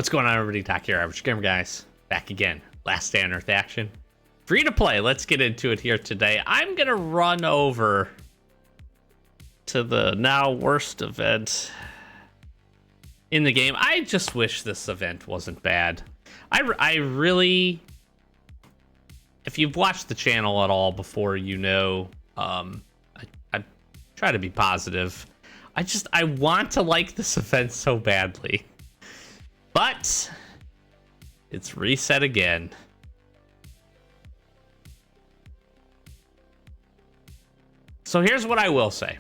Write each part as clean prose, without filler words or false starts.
What's going on, everybody? Doc here, Average Gamer Guys, back again. Last day on Earth action. Free to play. Let's get into it here today. I'm gonna run over to the now worst event in the game. I just wish this event wasn't bad. I really, if you've watched the channel at all before, you know, I try to be positive. I want to like this event so badly. But it's reset again. So here's what I will say.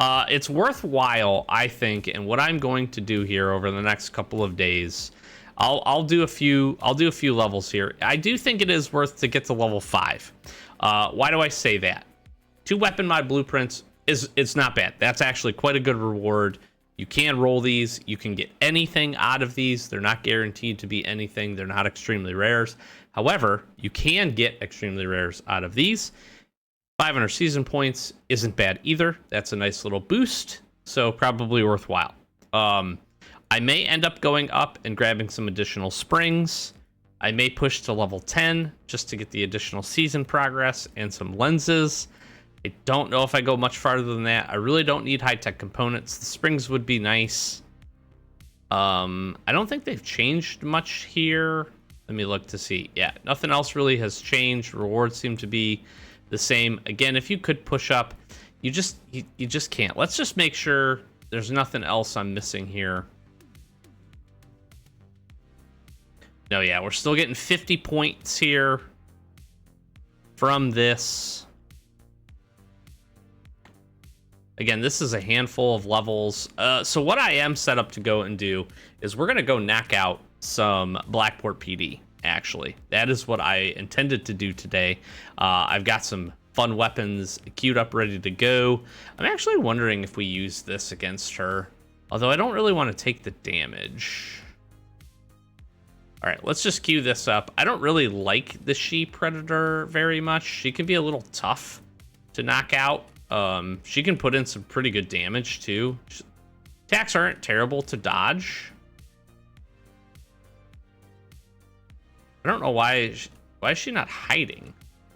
It's worthwhile, I think, and what I'm going to do here over the next couple of days, I'll do a few levels here. I do think it is worth to get to level 5. Why do I say that? 2 weapon mod blueprints it's not bad. That's actually quite a good reward. You can roll these. You can get anything out of these. They're not guaranteed to be anything. They're not extremely rares. However, you can get extremely rares out of these. 500 season points isn't bad either. That's a nice little boost, so probably worthwhile. I may end up going up and grabbing some additional springs. I may push to level 10 just to get the additional season progress and some lenses. I don't know if I go much farther than that. I really don't need high-tech components. The springs would be nice. I don't think they've changed much here. Let me look to see. Yeah, nothing else really has changed. Rewards seem to be the same. Again, if you could push up, you just can't. Let's just make sure there's nothing else I'm missing here. No, yeah, we're still getting 50 points here from this. Again, this is a handful of levels. So what I am set up to go and do is we're going to go knock out some Blackport PD, actually. That is what I intended to do today. I've got some fun weapons queued up, ready to go. I'm actually wondering if we use this against her, although I don't really want to take the damage. All right, let's just queue this up. I don't really like the She-Predator very much. She can be a little tough to knock out. She can put in some pretty good damage too. Attacks aren't terrible to dodge. I don't know why is she not hiding?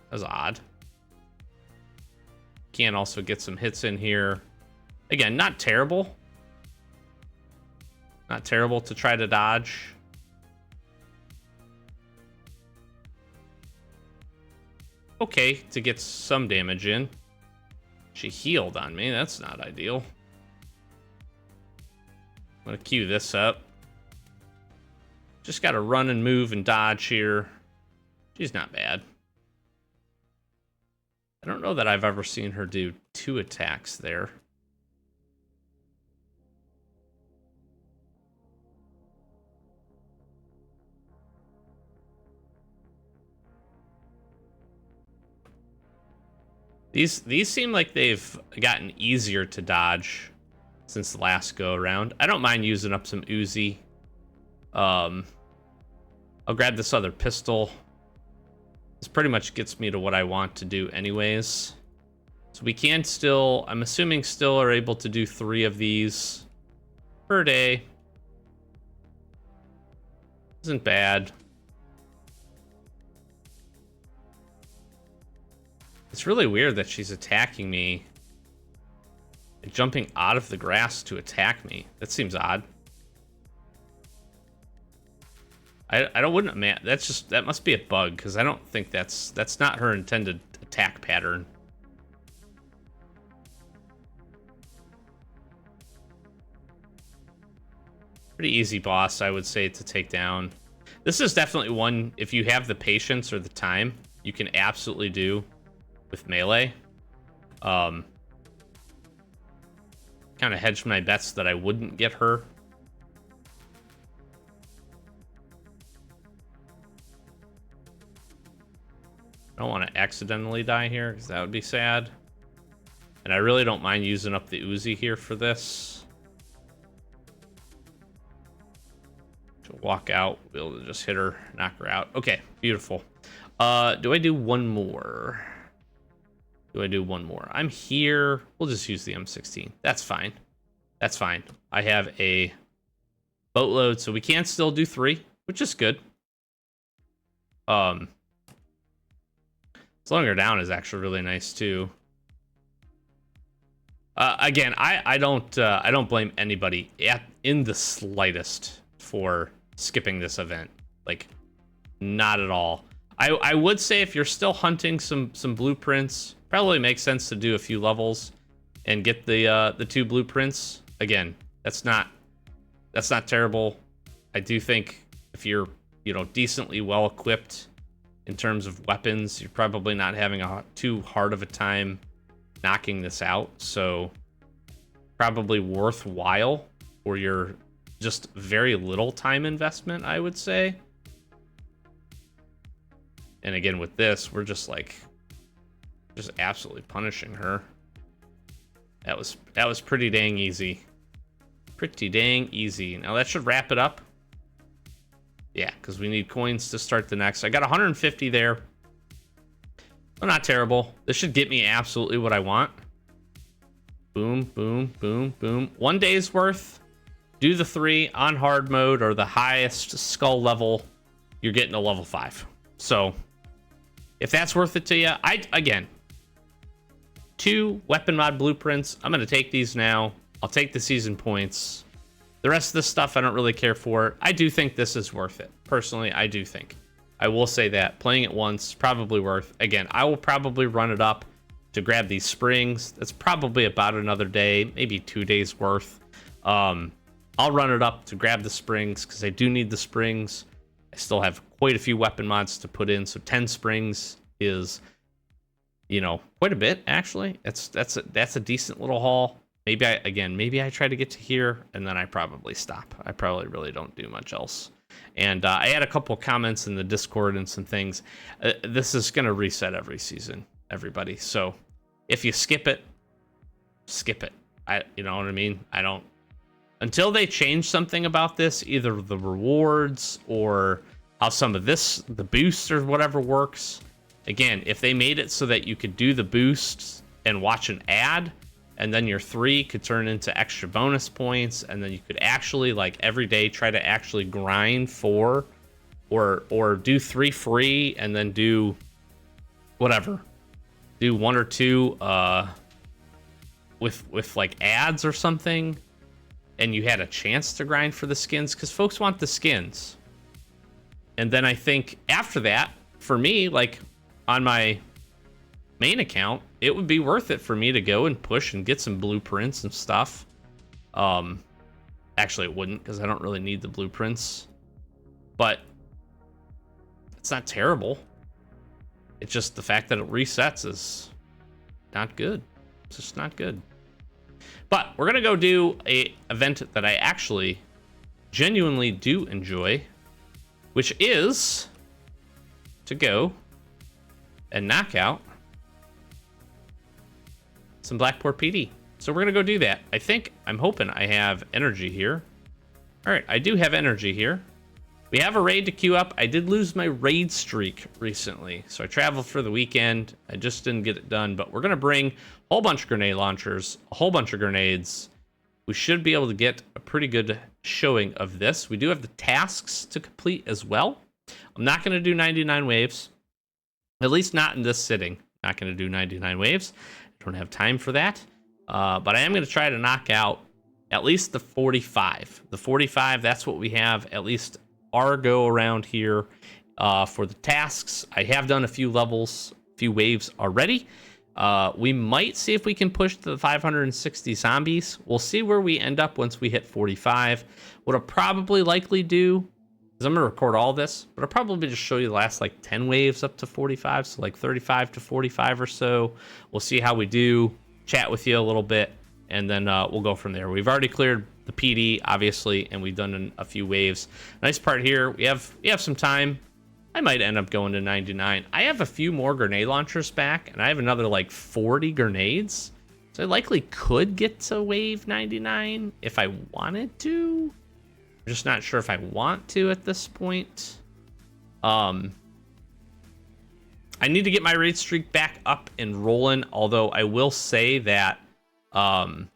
That's odd. Can also get some hits in here. Again, not terrible. Not terrible to try to dodge. Okay, to get some damage in. She healed on me. That's not ideal. I'm going to queue this up. Just got to run and move and dodge here. She's not bad. I don't know that I've ever seen her do 2 attacks there. These seem like they've gotten easier to dodge since the last go around. I don't mind using up some Uzi. I'll grab this other pistol. This pretty much gets me to what I want to do anyways. So we can still, I'm assuming still are able to do 3 of these per day. Isn't bad. It's really weird that she's attacking me, jumping out of the grass to attack me. That seems odd. I wouldn't, man. That must be a bug, because I don't think that's not her intended attack pattern. Pretty easy boss, I would say, to take down. This is definitely one, if you have the patience or the time, you can absolutely do with melee. Kind of hedged my bets that I wouldn't get her. I don't want to accidentally die here, because that would be sad. And I really don't mind using up the Uzi here for this. She'll walk out, be able to just hit her, knock her out. Okay, beautiful. Do I do one more? Do I do one more? I'm here. We'll just use the M16. That's fine. That's fine. I have a boatload, so we can still do 3, which is good. Slowing her down is actually really nice too. Again, I don't blame anybody in the slightest for skipping this event. Like, not at all. I would say if you're still hunting some blueprints, probably makes sense to do a few levels and get the 2 blueprints. Again, that's not terrible. I do think if you're, you know, decently well equipped in terms of weapons, you're probably not having too hard of a time knocking this out. So probably worthwhile for your just very little time investment, I would say. And again, with this, we're just absolutely punishing her. That was pretty dang easy. Pretty dang easy. Now that should wrap it up. Yeah, because we need coins to start the next. I got 150 there. Well, not terrible. This should get me absolutely what I want. Boom, boom, boom, boom. 1 day's worth. Do the 3 on hard mode or the highest skull level. You're getting a level 5. So if that's worth it to you, again, 2 weapon mod blueprints. I'm going to take these now. I'll take the season points. The rest of the stuff I don't really care for. I do think this is worth it. Personally, I do think. I will say that. Playing it once, probably worth. Again, I will probably run it up to grab these springs. That's probably about another day, maybe 2 days worth. I'll run it up to grab the springs because I do need the springs. I still have quite a few weapon mods to put in, so 10 springs is, you know, quite a bit actually. That's a decent little haul. Maybe I try to get to here and then I probably stop. I probably really don't do much else. And I had a couple comments in the Discord and some things. This is gonna reset every season, everybody. So if you skip it, skip it. You know what I mean? I don't. Until they change something about this, either the rewards or how some of this, the boosts or whatever works. Again, if they made it so that you could do the boosts and watch an ad, and then your 3 could turn into extra bonus points, and then you could actually, like, every day try to actually grind for or do 3 free and then do whatever. Do 1 or 2 with like ads or something, and you had a chance to grind for the skins, because folks want the skins. And then I think after that, for me, like on my main account, it would be worth it for me to go and push and get some blueprints and stuff. Actually, it wouldn't, because I don't really need the blueprints. But it's not terrible. It's just the fact that it resets is not good. It's just not good. But we're gonna go do a event that I actually genuinely do enjoy, which is to go and knock out some Blackport PD. So we're gonna go do that. I'm hoping I have energy here. All right, I do have energy here. We have a raid to queue up. I did lose my raid streak recently, so I traveled for the weekend. I just didn't get it done, but we're gonna bring a whole bunch of grenade launchers, a whole bunch of grenades. We should be able to get a pretty good showing of this. We do have the tasks to complete as well. I'm not gonna do 99 waves, at least not in this sitting. Not gonna do 99 waves. I don't have time for that. But I am gonna try to knock out at least the 45. The 45, that's what we have at least our go around here for the tasks. I have done a few levels, a few waves already. We might see if we can push to the 560 zombies. We'll see where we end up once we hit 45. What I'll probably likely do is I'm gonna record all this, but I'll probably just show you the last like 10 waves up to 45, so like 35 to 45 or so. We'll see how we do, chat with you a little bit, and then we'll go from there. We've already cleared the PD, obviously, and we've done a few waves. Nice part here, we have some time. I might end up going to 99. I have a few more grenade launchers back, and I have another like 40 grenades. So I likely could get to wave 99 if I wanted to. I'm just not sure if I want to at this point. I need to get my raid streak back up and rolling, although I will say that I'm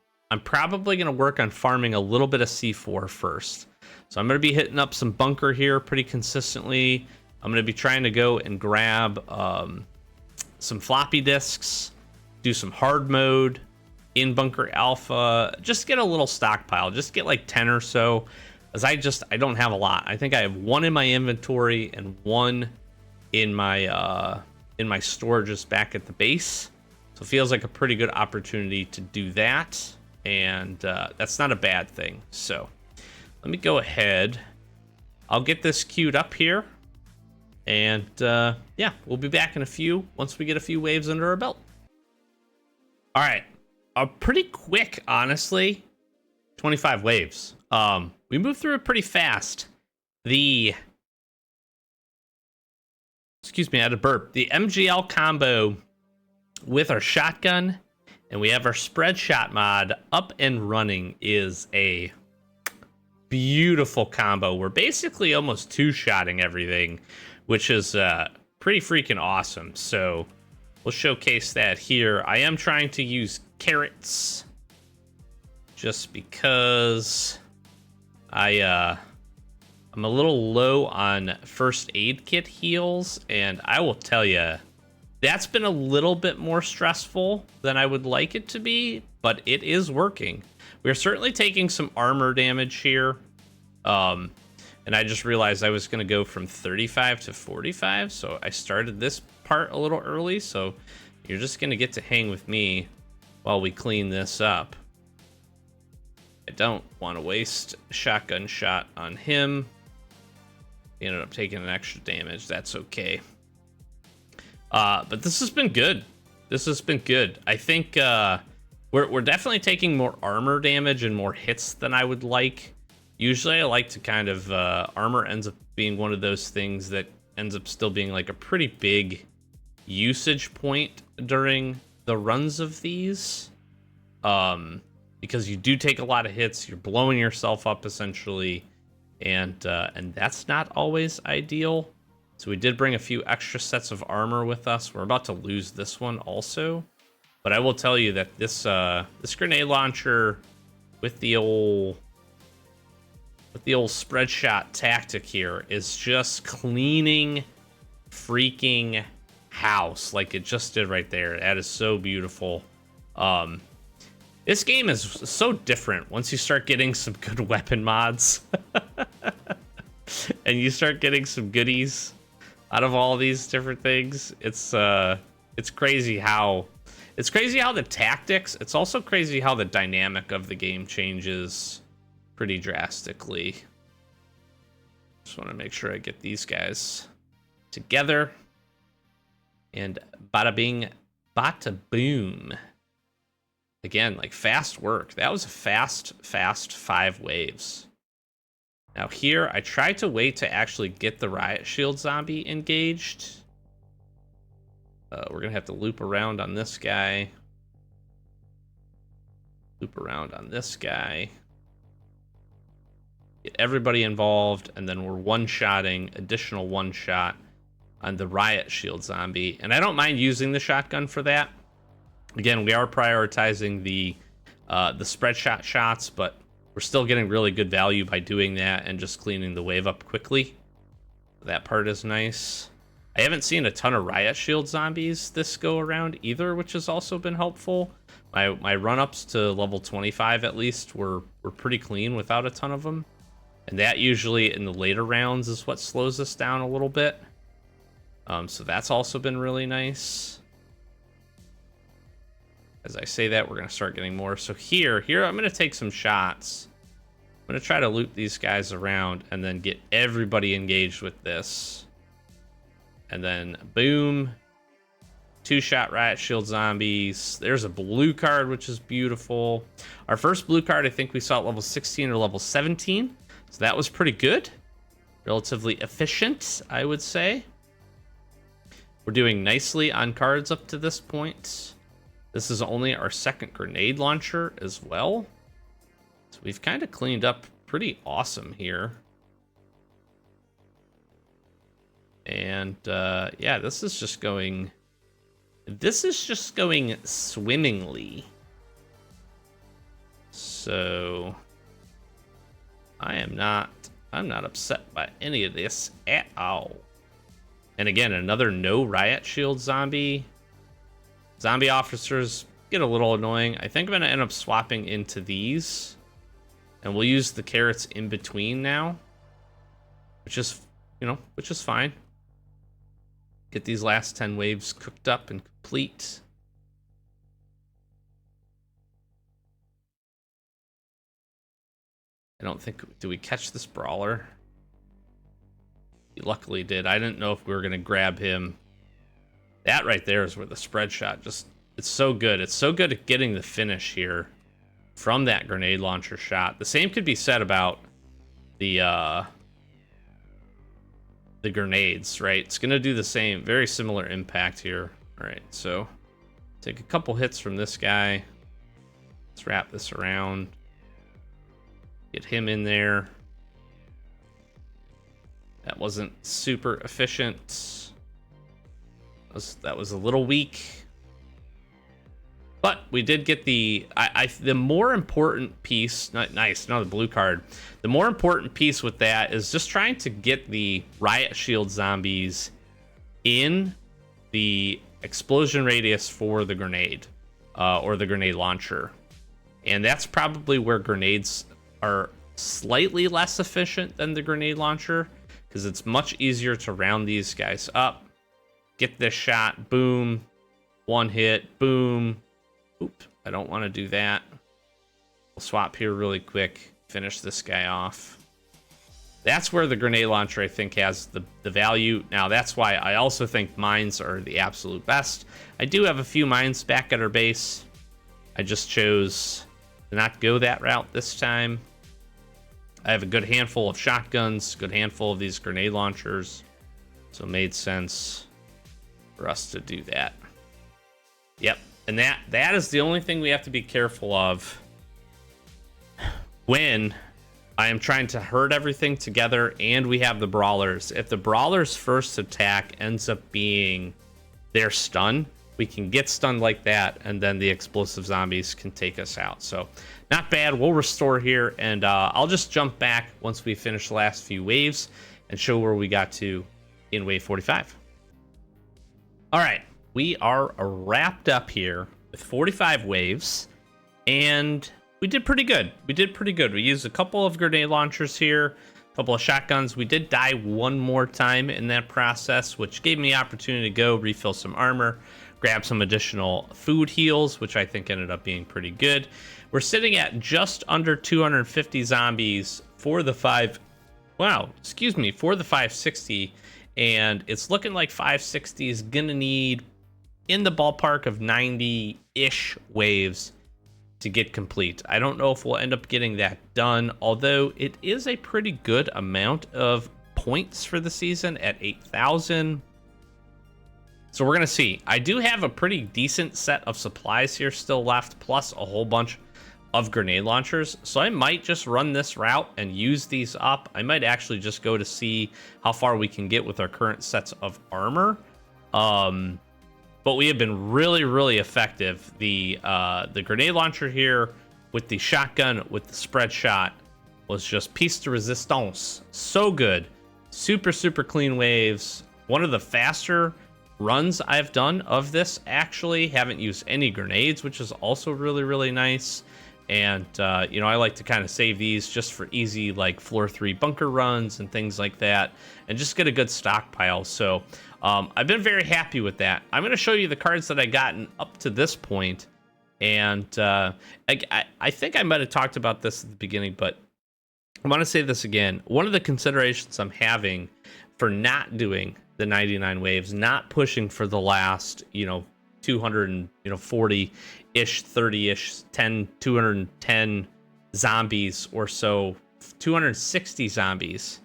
probably going to work on farming a little bit of C4 first. So I'm going to be hitting up some bunker here pretty consistently. I'm going to be trying to go and grab some floppy disks, do some hard mode in bunker alpha, just get a little stockpile, just get like 10 or so, as I don't have a lot. I think I have one in my inventory and one in my storages back at the base. So it feels like a pretty good opportunity to do that, and that's not a bad thing. So let me go ahead. I'll get this queued up here, and yeah, we'll be back in a few once we get a few waves under our belt. All right, pretty quick, honestly. 25 waves. We moved through it pretty fast. Excuse me, I had a burp. The MGL combo with our shotgun, and we have our spread shot mod up and running, is a beautiful combo. We're basically almost two-shotting everything, which is pretty freaking awesome. So we'll showcase that here. I am trying to use carrots just because I'm a little low on first aid kit heals, and I will tell you, that's been a little bit more stressful than I would like it to be, but it is working. We're certainly taking some armor damage here, and I just realized I was going to go from 35 to 45, so I started this part a little early, so you're just going to get to hang with me while we clean this up. I don't want to waste a shotgun shot on him. He ended up taking an extra damage. That's okay. But this has been good. This has been good. I think we're definitely taking more armor damage and more hits than I would like. Usually I like to kind of... armor ends up being one of those things that ends up still being like a pretty big usage point during the runs of these. Because you do take a lot of hits. You're blowing yourself up, essentially. And that's not always ideal. So we did bring a few extra sets of armor with us. We're about to lose this one also, but I will tell you that this grenade launcher with the old spread shot tactic here is just cleaning freaking house, like it just did right there. That is so beautiful. This game is so different once you start getting some good weapon mods and you start getting some goodies out of all these different things. It's crazy how the tactics, it's also crazy how the dynamic of the game changes pretty drastically. Just want to make sure I get these guys together, and bada bing bada boom. Again, like, fast work. That was a fast 5 waves. Now here, I tried to wait to actually get the riot shield zombie engaged. We're gonna have to loop around on this guy. Loop around on this guy. Get everybody involved, and then we're one-shotting, additional one-shot on the riot shield zombie. And I don't mind using the shotgun for that. Again, we are prioritizing the spread shot shots, but we're still getting really good value by doing that and just cleaning the wave up quickly. That part is nice. I haven't seen a ton of riot shield zombies this go around either, which has also been helpful. My run-ups to level 25 at least were pretty clean without a ton of them. And that usually in the later rounds is what slows us down a little bit. So that's also been really nice. As I say that, we're going to start getting more. So here I'm going to take some shots. I'm going to try to loop these guys around and then get everybody engaged with this. And then, boom. 2-shot riot shield zombies. There's a blue card, which is beautiful. Our first blue card, I think we saw at level 16 or level 17. So that was pretty good. Relatively efficient, I would say. We're doing nicely on cards up to this point. This is only our second grenade launcher as well. So we've kind of cleaned up pretty awesome here. And yeah, this is just going swimmingly. So I am not I'm not upset by any of this at all. And again, another no riot shield zombie. Zombie officers get a little annoying. I think I'm going to end up swapping into these. And we'll use the carrots in between now. Which is, which is fine. Get these last 10 waves cooked up and complete. I don't think... Do we catch this brawler? We luckily did. I didn't know if we were going to grab him. That right there is where the spread shot just... It's so good. It's so good at getting the finish here from that grenade launcher shot. The same could be said about the grenades, right? It's going to do the same. Very similar impact here. All right, so take a couple hits from this guy. Let's wrap this around. Get him in there. That wasn't super efficient. That was a little weak. But we did get the more important piece. Nice, another blue card. The more important piece with that is just trying to get the riot shield zombies in the explosion radius for the grenade or the grenade launcher. And that's probably where grenades are slightly less efficient than the grenade launcher, because it's much easier to round these guys up. Get this shot, boom, one hit, boom. Oop, I don't want to do that. We'll swap here really quick, finish this guy off. That's where the grenade launcher, I think, has the value. Now, that's why I also think mines are the absolute best. I do have a few mines back at our base. I just chose to not go that route this time. I have a good handful of shotguns, good handful of these grenade launchers. So it made sense for us to do that. Yep. And that is the only thing we have to be careful of when I am trying to herd everything together and we have the brawlers. If the brawler's first attack ends up being their stun, we can get stunned like that, and then the explosive zombies can take us out. So not bad. We'll restore here, and I'll just jump back once we finish the last few waves and show where we got to in wave 45. All right. We are wrapped up here with 45 waves, and we did pretty good. We used a couple of grenade launchers here, a couple of shotguns. We did die one more time in that process, which gave me the opportunity to go refill some armor, grab some additional food heals, which I think ended up being pretty good. We're sitting at just under 250 zombies for the 560, and it's looking like 560 is gonna need in the ballpark of 90-ish waves to get complete. I don't know if we'll end up getting that done, although it is a pretty good amount of points for the season at 8,000. So we're gonna see. I do have a pretty decent set of supplies here still left, plus a whole bunch of grenade launchers. So I might just run this route and use these up. I might actually just go to see how far we can get with our current sets of armor. But we have been really, really effective. The grenade launcher here with the shotgun with the spread shot was just piece de resistance. So good. Super, super clean waves. One of the faster runs I've done of this, actually. Haven't used any grenades, which is also really, really nice. And, I like to kind of save these just for easy, like, floor 3 bunker runs and things like that, and just get a good stockpile. So I've been very happy with that. I'm going to show you the cards that I gotten up to this point. And I think I might have talked about this at the beginning, but I want to say this again. One of the considerations I'm having for not doing the 99 waves, not pushing for the last, 240-ish, 30-ish, 210 zombies or so, 260 zombies,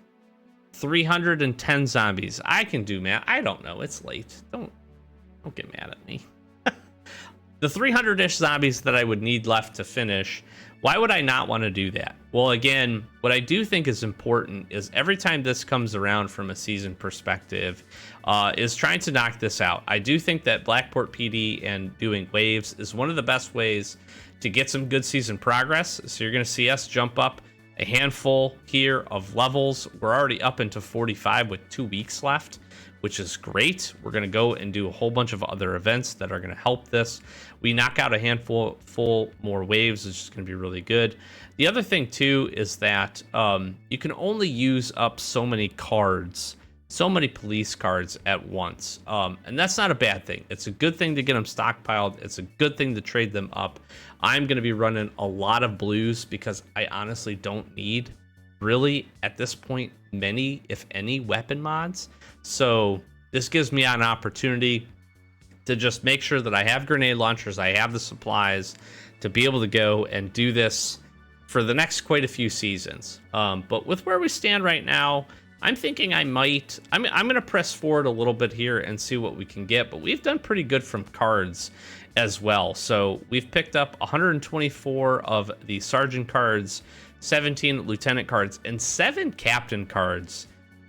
310 zombies. I can do math. I don't know. It's late. Don't get mad at me. The 300-ish zombies that I would need left to finish, why would I not want to do that? Well, again, what I do think is important is every time this comes around from a season perspective, is trying to knock this out. I do think that Blackport PD and doing waves is one of the best ways to get some good season progress. So you're going to see us jump up a handful here of levels. We're already up into 45 with 2 weeks left, which is great. We're going to go and do a whole bunch of other events that are going to help this. We knock out a handful more waves, it's just going to be really good. The other thing too is that you can only use up so many cards, so many police cards at once, and that's not a bad thing. It's a good thing to get them stockpiled. It's a good thing to trade them up. I'm going to be running a lot of blues because I honestly don't need, really, at this point, many, if any, weapon mods. So this gives me an opportunity to just make sure that I have grenade launchers, I have the supplies to be able to go and do this for the next quite a few seasons. But with where we stand right now, I'm thinking I'm going to press forward a little bit here and see what we can get, but we've done pretty good from cards as well. So we've picked up 124 of the sergeant cards, 17 lieutenant cards, and 7 captain cards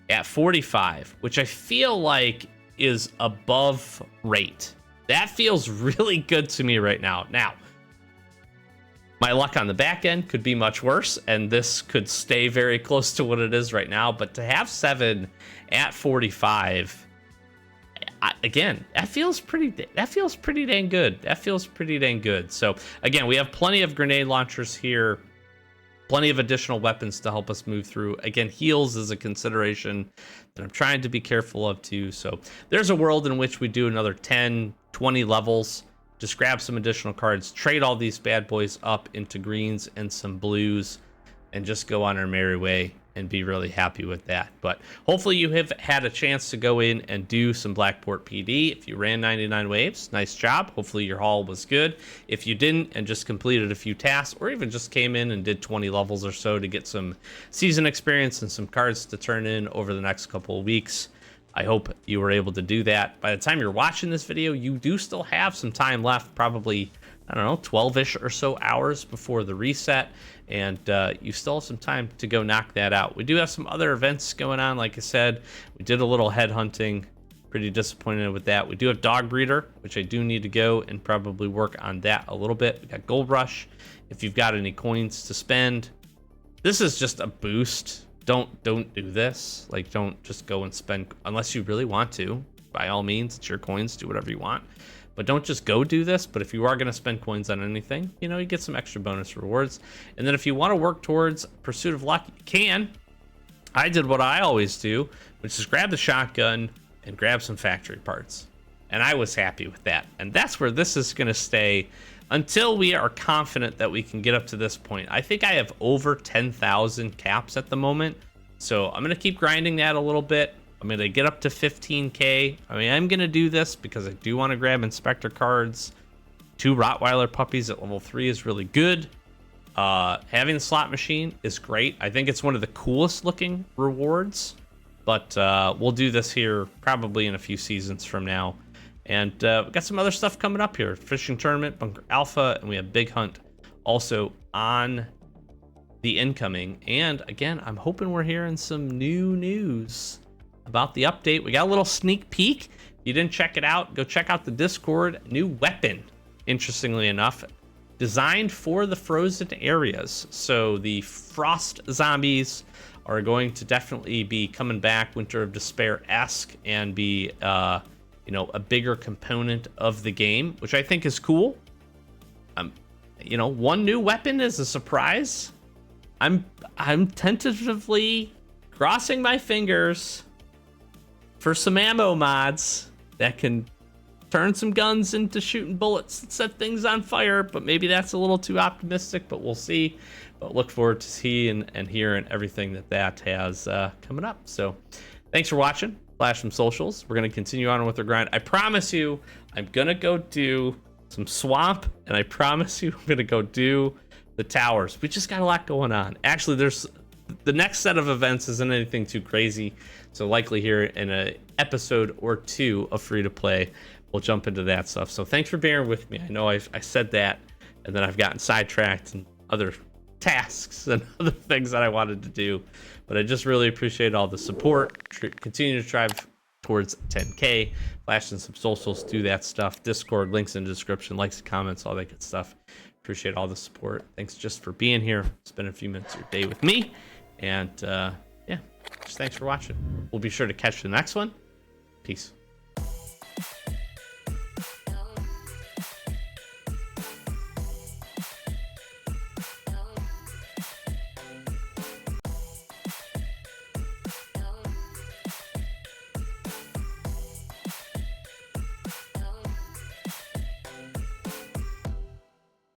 at 45, which I feel like is above rate. That feels really good to me right now. Now, my luck on the back end could be much worse, and this could stay very close to what it is right now, but to have 7 at 45, again, that feels pretty dang good. That feels pretty dang good. So again, we have plenty of grenade launchers here, plenty of additional weapons to help us move through. Again, heals is a consideration that I'm trying to be careful of too. So there's a world in which we do another 10, 20 levels, just grab some additional cards, trade all these bad boys up into greens and some blues, and just go on our merry way and be really happy with that. But hopefully you have had a chance to go in and do some Blackport PD. If you ran 99 waves, nice job. Hopefully your haul was good. If you didn't and just completed a few tasks, or even just came in and did 20 levels or so to get some season experience and some cards to turn in over the next couple of weeks, I hope you were able to do that. By the time you're watching this video, you do still have some time left, probably, I don't know, 12-ish or so hours before the reset, and you still have some time to go knock that out. We do have some other events going on. Like I said, we did a little headhunting. Pretty disappointed with that. We do have Dog Breeder, which I do need to go and probably work on that a little bit. We got Gold Rush. If you've got any coins to spend, this is just a boost. Don't do this. Like, don't just go and spend unless you really want to. By all means, it's your coins. Do whatever you want. But don't just go do this. But if you are going to spend coins on anything, you know, you get some extra bonus rewards. And then if you want to work towards Pursuit of Luck, you can. I did what I always do, which is grab the shotgun and grab some factory parts. And I was happy with that. And that's where this is going to stay until we are confident that we can get up to this point. I think I have over 10,000 caps at the moment. So I'm going to keep grinding that a little bit. I'm going to get up to 15K. I mean, I'm going to do this because I do want to grab Inspector cards. 2 Rottweiler puppies at level 3 is really good. Having the slot machine is great. I think it's one of the coolest looking rewards. But we'll do this here probably in a few seasons from now. And we got some other stuff coming up here. Fishing Tournament, Bunker Alpha, and we have Big Hunt also on the incoming. And again, I'm hoping we're hearing some new news about the update. We got a little sneak peek. If you didn't check it out, go check out the Discord. New weapon, interestingly enough, designed for the frozen areas. So the frost zombies are going to definitely be coming back, Winter of Despair-esque, and be you know, a bigger component of the game, which I think is cool. You know, one new weapon is a surprise. I'm tentatively crossing my fingers for some ammo mods that can turn some guns into shooting bullets and set things on fire, but maybe that's a little too optimistic, but we'll see. But look forward to seeing and hearing everything that has coming up. So thanks for watching. Flash some socials. We're going to continue on with our grind. I promise you, I'm going to go do some swamp, and I promise you I'm going to go do the towers. We just got a lot going on. Actually, there's the next set of events isn't anything too crazy, so likely here in an episode or 2 of Free to Play, we'll jump into that stuff. So thanks for bearing with me. I know I said that, and then I've gotten sidetracked and other tasks and other things that I wanted to do, but I just really appreciate all the support. Continue to strive towards 10K. flashing some socials, do that stuff. Discord, links in the description, likes, comments, all that good stuff. Appreciate all the support. Thanks just for being here, spending a few minutes of your day with me. And yeah, just thanks for watching. We'll be sure to catch the next one. Peace.